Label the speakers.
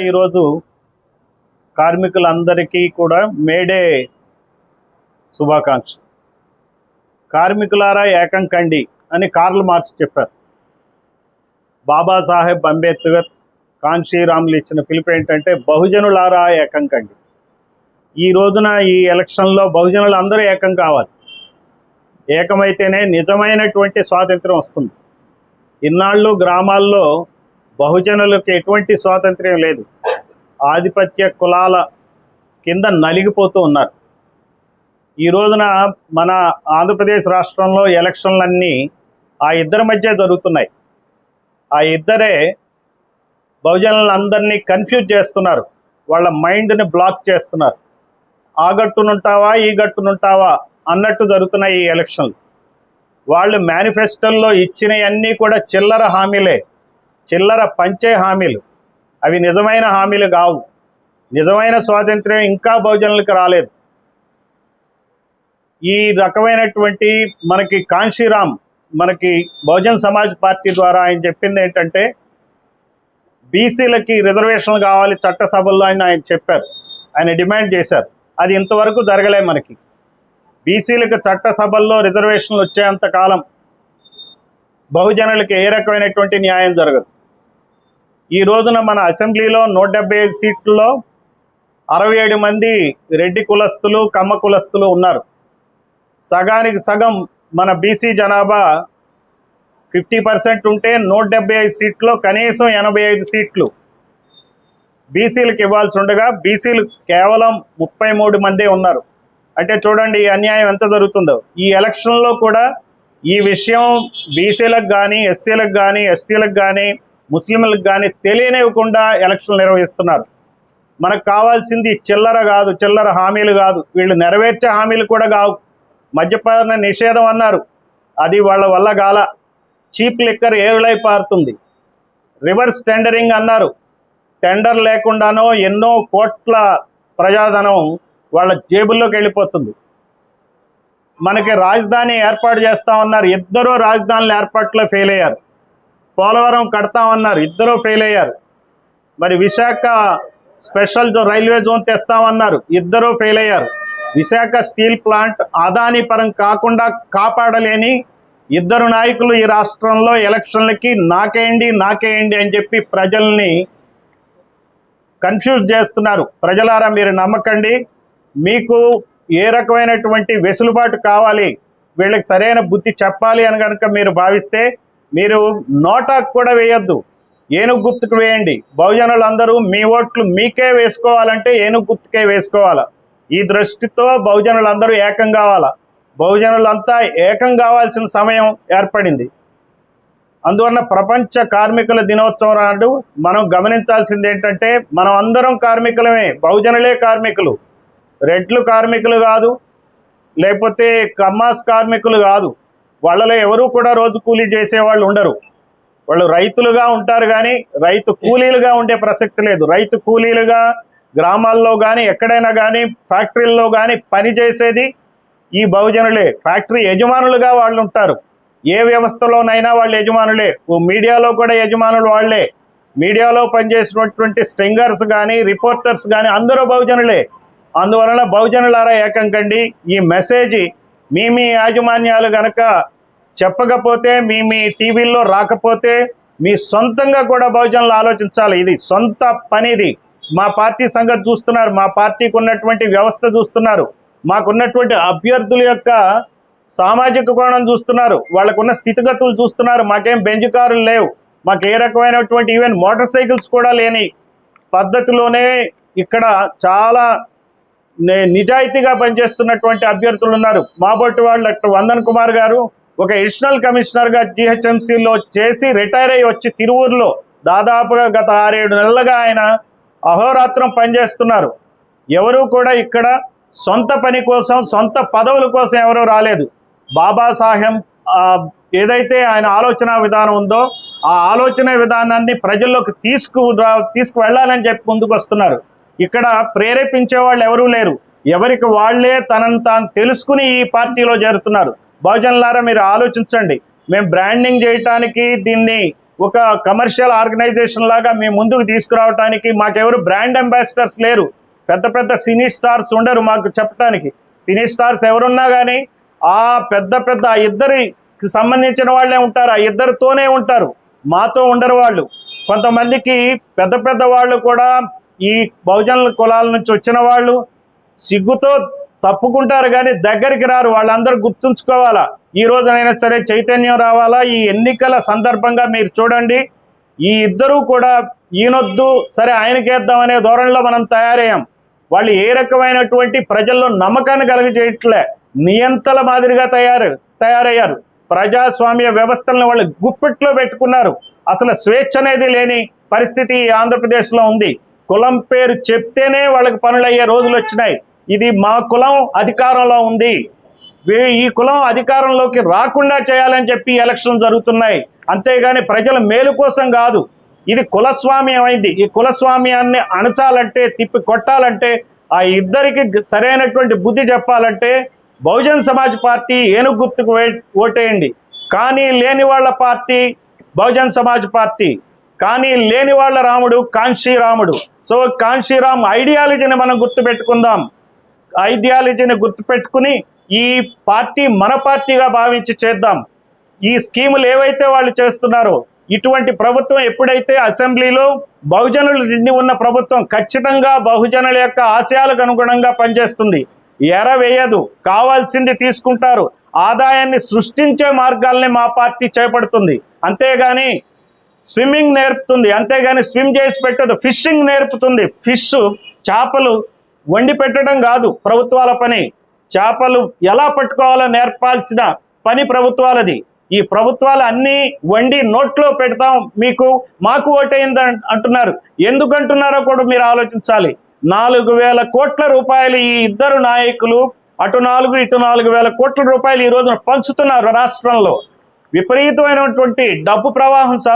Speaker 1: ఈరోజు కార్మికులందరికీ కూడా మేడే శుభాకాంక్షలు. కార్మికులారా ఏకం కండి అని కార్ల్ మార్క్స్ చెప్పారు. బాబాసాహెబ్ అంబేద్కర్, కాన్షీరాములు ఇచ్చిన పిలుపు ఏంటంటే బహుజనులారా ఏకం కండి. ఈ రోజున ఈ ఎలక్షన్లో బహుజనులు అందరూ ఏకం కావాలి. ఏకమైతేనే నిజమైనటువంటి స్వాతంత్రం వస్తుంది. ఇన్నాళ్ళు గ్రామాల్లో బహుజనులకు ఎటువంటి స్వాతంత్ర్యం లేదు. ఆధిపత్య కులాల కింద నలిగిపోతూ ఉన్నారు. ఈ రోజున మన ఆంధ్రప్రదేశ్ రాష్ట్రంలో ఎలక్షన్లన్నీ ఆ ఇద్దరి మధ్య జరుగుతున్నాయి. ఆ ఇద్దరే బహుజనులందరినీ కన్ఫ్యూజ్ చేస్తున్నారు. వాళ్ళ మైండ్ని బ్లాక్ చేస్తున్నారు. ఆ గట్టునుంటావా ఈ గట్టునుంటావా అన్నట్టు జరుగుతున్నాయి ఈ ఎలక్షన్లు. వాళ్ళు మేనిఫెస్టోల్లో ఇచ్చినవన్నీ కూడా చిల్లర హామీలే, చిల్లర పంచే హామీలు. అవి నిజమైన హామీలు కావు. నిజమైన స్వాతంత్ర్యం ఇంకా బహుజనులకు రాలేదు. ఈ రకమైనటువంటి మనకి కాన్షీరామ్, మనకి బహుజన్ సమాజ్ పార్టీ ద్వారా ఆయన చెప్పింది ఏంటంటే బీసీలకి రిజర్వేషన్లు కావాలి చట్టసభల్లో ఆయన చెప్పారు. ఆయన డిమాండ్ చేశారు. అది ఇంతవరకు జరగలే. మనకి బీసీలకు చట్టసభల్లో రిజర్వేషన్లు వచ్చేంత కాలం బహుజనులకి ఏ రకమైనటువంటి న్యాయం జరగదు. ఈ రోజున మన అసెంబ్లీలో 175 సీట్లలో 67 మంది రెడ్డి కులస్తులు, కమ్మ కులస్తులు ఉన్నారు. సగానికి సగం మన బీసీ జనాభా 50% ఉంటే 175 సీట్లో కనీసం 85 సీట్లు బీసీలకు ఇవ్వాల్సి ఉండగా బీసీలు కేవలం 33 మందే ఉన్నారు. అంటే చూడండి ఈ అన్యాయం ఎంత జరుగుతుందో. ఈ ఎలక్షన్లో కూడా ఈ విషయం బీసీలకు కానీ, ఎస్సీలకు కానీ, ఎస్టీలకు కానీ, ముస్లింలకు కానీ తెలియనివ్వకుండా ఎలక్షన్లు నిర్వహిస్తున్నారు. మనకు కావాల్సింది చిల్లర కాదు, చిల్లర హామీలు కాదు. వీళ్ళు నెరవేర్చే హామీలు కూడా కావు. మద్యపాన నిషేధం అన్నారు, అది వాళ్ళ వల్ల గాల. చీప్ లిక్కర్ ఏరులై పారుతుంది. రివర్స్ టెండరింగ్ అన్నారు, టెండర్ లేకుండానో ఎన్నో కోట్ల ప్రజాధనం వాళ్ళ జేబుల్లోకి వెళ్ళిపోతుంది. మనకి రాజధాని ఏర్పాటు చేస్తామన్నారు, ఇద్దరూ రాజధానుల ఏర్పాట్లో ఫెయిల్ అయ్యారు. పోలవరం కడతామన్నారు, ఇద్దరూ ఫెయిల్ అయ్యారు. మరి విశాఖ స్పెషల్ రైల్వే జోన్ తెస్తామన్నారు, ఇద్దరూ ఫెయిల్ అయ్యారు. విశాఖ స్టీల్ ప్లాంట్ అదానీ పరం కాకుండా కాపాడలేని ఇద్దరు నాయకులు ఈ రాష్ట్రంలో ఎలక్షన్లకి నాకేయండి నాకేయండి అని చెప్పి ప్రజల్ని కన్ఫ్యూజ్ చేస్తున్నారు. ప్రజలారా మీరు నమ్మకండి. మీకు ఏ రకమైనటువంటి వెసులుబాటు కావాలి, వీళ్ళకి సరైన బుద్ధి చెప్పాలి అని కనుక మీరు భావిస్తే మీరు నోటాకు కూడా వేయొద్దు, ఏనుగు గుర్తుకు వేయండి. బహుజనులందరూ మీ ఓట్లు మీకే వేసుకోవాలంటే ఏనుగు గుర్తుకే వేసుకోవాలా. ఈ దృష్టితో బహుజనులందరూ ఏకం కావాలా. బహుజనులంతా ఏకం కావాల్సిన సమయం ఏర్పడింది. అందువలన ప్రపంచ కార్మికుల దినోత్సవం నాడు మనం గమనించాల్సింది ఏంటంటే మనం అందరం కార్మికులమే, బహుజనులే కార్మికులు. రెడ్లు కార్మికులు కాదు, లేకపోతే కమ్మాస్ కార్మికులు కాదు. వాళ్ళలో ఎవరు కూడా రోజు కూలీ చేసేవాళ్ళు ఉండరు. వాళ్ళు రైతులుగా ఉంటారు కానీ రైతు కూలీలుగా ఉండే ప్రసక్తి లేదు. రైతు కూలీలుగా గ్రామాల్లో కానీ ఎక్కడైనా కానీ ఫ్యాక్టరీల్లో కానీ పనిచేసేది ఈ బహుజనులే. ఫ్యాక్టరీ యజమానులుగా వాళ్ళు ఉంటారు. ఏ వ్యవస్థలోనైనా వాళ్ళు యజమానులే. మీడియాలో కూడా యజమానులు వాళ్లే. మీడియాలో పనిచేసినటువంటి స్ట్రింగర్స్ కానీ రిపోర్టర్స్ కానీ అందరూ బహుజనులే. అందువలన బహుజనులారా ఏకం కండి. ఈ మెసేజ్ మీ యాజమాన్యాలు కనుక చెప్పకపోతే, మీ టీవీల్లో రాకపోతే మీ సొంతంగా కూడా బహుజనులు ఆలోచించాలి. ఇది సొంత పనిది. మా పార్టీ సంగతి చూస్తున్నారు, మా పార్టీకి ఉన్నటువంటి వ్యవస్థ చూస్తున్నారు, మాకున్నటువంటి అభ్యర్థుల యొక్క సామాజిక కోణం చూస్తున్నారు, వాళ్ళకున్న స్థితిగతులు చూస్తున్నారు. మాకేం బెంజ్ కారులు లేవు, మాకు ఏ రకమైనటువంటి ఈవెన్ మోటార్ సైకిల్స్ కూడా లేని పద్ధతిలోనే ఇక్కడ చాలా నిజాయితీగా పనిచేస్తున్నటువంటి అభ్యర్థులు ఉన్నారు. మాబోటి వాళ్ళు డాక్టర్ వందన్ కుమార్ గారు ఒక అడిషనల్ కమిషనర్గా జిహెచ్ఎంసీలో చేసి రిటైర్ అయ్యి వచ్చి తిరువూరులో దాదాపుగా గత 6-7 నెలలుగా ఆయన అహోరాత్రం పనిచేస్తున్నారు. ఎవరు కూడా ఇక్కడ సొంత పని కోసం, సొంత పదవుల కోసం ఎవరూ రాలేదు. బాబాసాహెబ్ ఏదైతే ఆయన ఆలోచన విధానం ఉందో ఆ ఆలోచన విధానాన్ని ప్రజల్లోకి తీసుకువెళ్ళాలని చెప్పి ముందుకు వస్తున్నారు. ఇక్కడ ప్రేరేపించే వాళ్ళు ఎవరూ లేరు. ఎవరికి వాళ్లే తనను తాను తెలుసుకుని ఈ పార్టీలో చేరుతున్నారు. బహుజనులారా మీరు ఆలోచించండి. మేము బ్రాండింగ్ చేయటానికి దీన్ని ఒక కమర్షియల్ ఆర్గనైజేషన్ లాగా మీ ముందుకు తీసుకురావడానికి. మాకెవరు బ్రాండ్ అంబాసిడర్స్ లేరు, పెద్ద పెద్ద సినీ స్టార్స్ ఉండరు మాకు చెప్పడానికి. సినీ స్టార్స్ ఎవరున్నా కానీ ఆ పెద్ద ఇద్దరికి సంబంధించిన వాళ్ళే ఉంటారు, ఆ ఇద్దరితోనే ఉంటారు, మాతో ఉండరు వాళ్ళు. కొంతమందికి పెద్ద వాళ్ళు కూడా ఈ బహుజనుల కులాల నుంచి వచ్చిన వాళ్ళు సిగ్గుతో తప్పుకుంటారు కానీ దగ్గరికి రారు. వాళ్ళందరూ గుర్తుంచుకోవాలా. ఈ రోజునైనా సరే చైతన్యం రావాలా. ఈ ఎన్నికల సందర్భంగా మీరు చూడండి, ఈ ఇద్దరూ కూడా ఈయనొద్దు సరే ఆయనకేద్దామనే ధోరణిలో మనం తయారయ్యాం. వాళ్ళు ఏ రకమైనటువంటి ప్రజల్లో నమ్మకాన్ని కలుగజేయట్లే, నియంతల మాదిరిగా తయారయ్యారు. ప్రజాస్వామ్య వ్యవస్థలను వాళ్ళు గుప్పిట్లో పెట్టుకున్నారు. అసలు స్వేచ్ఛ అనేది లేని పరిస్థితి ఆంధ్రప్రదేశ్లో ఉంది. కులం పేరు చెప్తేనే వాళ్ళకి పనులయ్యే రోజులు వచ్చినాయి. ఇది మా కులం అధికారంలో ఉంది, ఈ కులం అధికారంలోకి రాకుండా చేయాలని చెప్పి ఎలక్షన్లు జరుగుతున్నాయి. అంతేగాని ప్రజల మేలు కోసం కాదు. ఇది కులస్వామ్యం అయింది. ఈ కులస్వామ్యాన్ని అణచాలంటే, తిప్పి కొట్టాలంటే, ఆ ఇద్దరికి సరైనటువంటి బుద్ధి చెప్పాలంటే బహుజన్ సమాజ్ పార్టీ ఏనుగు గుర్తుకు ఓటేయండి. కానీ లేని వాళ్ళ పార్టీ బహుజన్ సమాజ్ పార్టీ, కానీ లేని వాళ్ళ రాముడు కాంశీరాముడు. సో కాంశీరామ్ ఐడియాలజీని మనం గుర్తుపెట్టుకుందాం. ఐడియాలజీని గుర్తుపెట్టుకుని ఈ పార్టీ మన పార్టీగా భావించి చేద్దాం. ఈ స్కీములు ఏవైతే వాళ్ళు చేస్తున్నారో, ఇటువంటి ప్రభుత్వం ఎప్పుడైతే అసెంబ్లీలో బహుజనులు నిండి ఉన్న ప్రభుత్వం ఖచ్చితంగా బహుజనుల యొక్క ఆశయాలకు అనుగుణంగా పనిచేస్తుంది. ఎరవేయదు, కావాల్సింది తీసుకుంటారు. ఆదాయాన్ని సృష్టించే మార్గాల్ని మా పార్టీ చేపడుతుంది. అంతేగాని స్విమ్మింగ్ నేర్పుతుంది, అంతేగాని స్విమ్ చేసి పెట్టదు. ఫిషింగ్ నేర్పుతుంది. చేపలు వండి పెట్టడం కాదు ప్రభుత్వాల పని. చేపలు ఎలా పట్టుకోవాలో నేర్పాల్సిన పని ప్రభుత్వాలది. ఈ ప్రభుత్వాలు అన్నీ వండి నోట్లో పెడతాం మీకు, మాకు ఓటైంది అంటున్నారు. ఎందుకంటున్నారో కూడా మీరు ఆలోచించాలి. 4,000 కోట్ల రూపాయలు ఈ ఇద్దరు నాయకులు, అటు 4 ఇటు 4,000 కోట్ల రూపాయలు ఈ రోజున పంచుతున్నారు రాష్ట్రంలో. విపరీతమైనటువంటి డబ్బు ప్రవాహం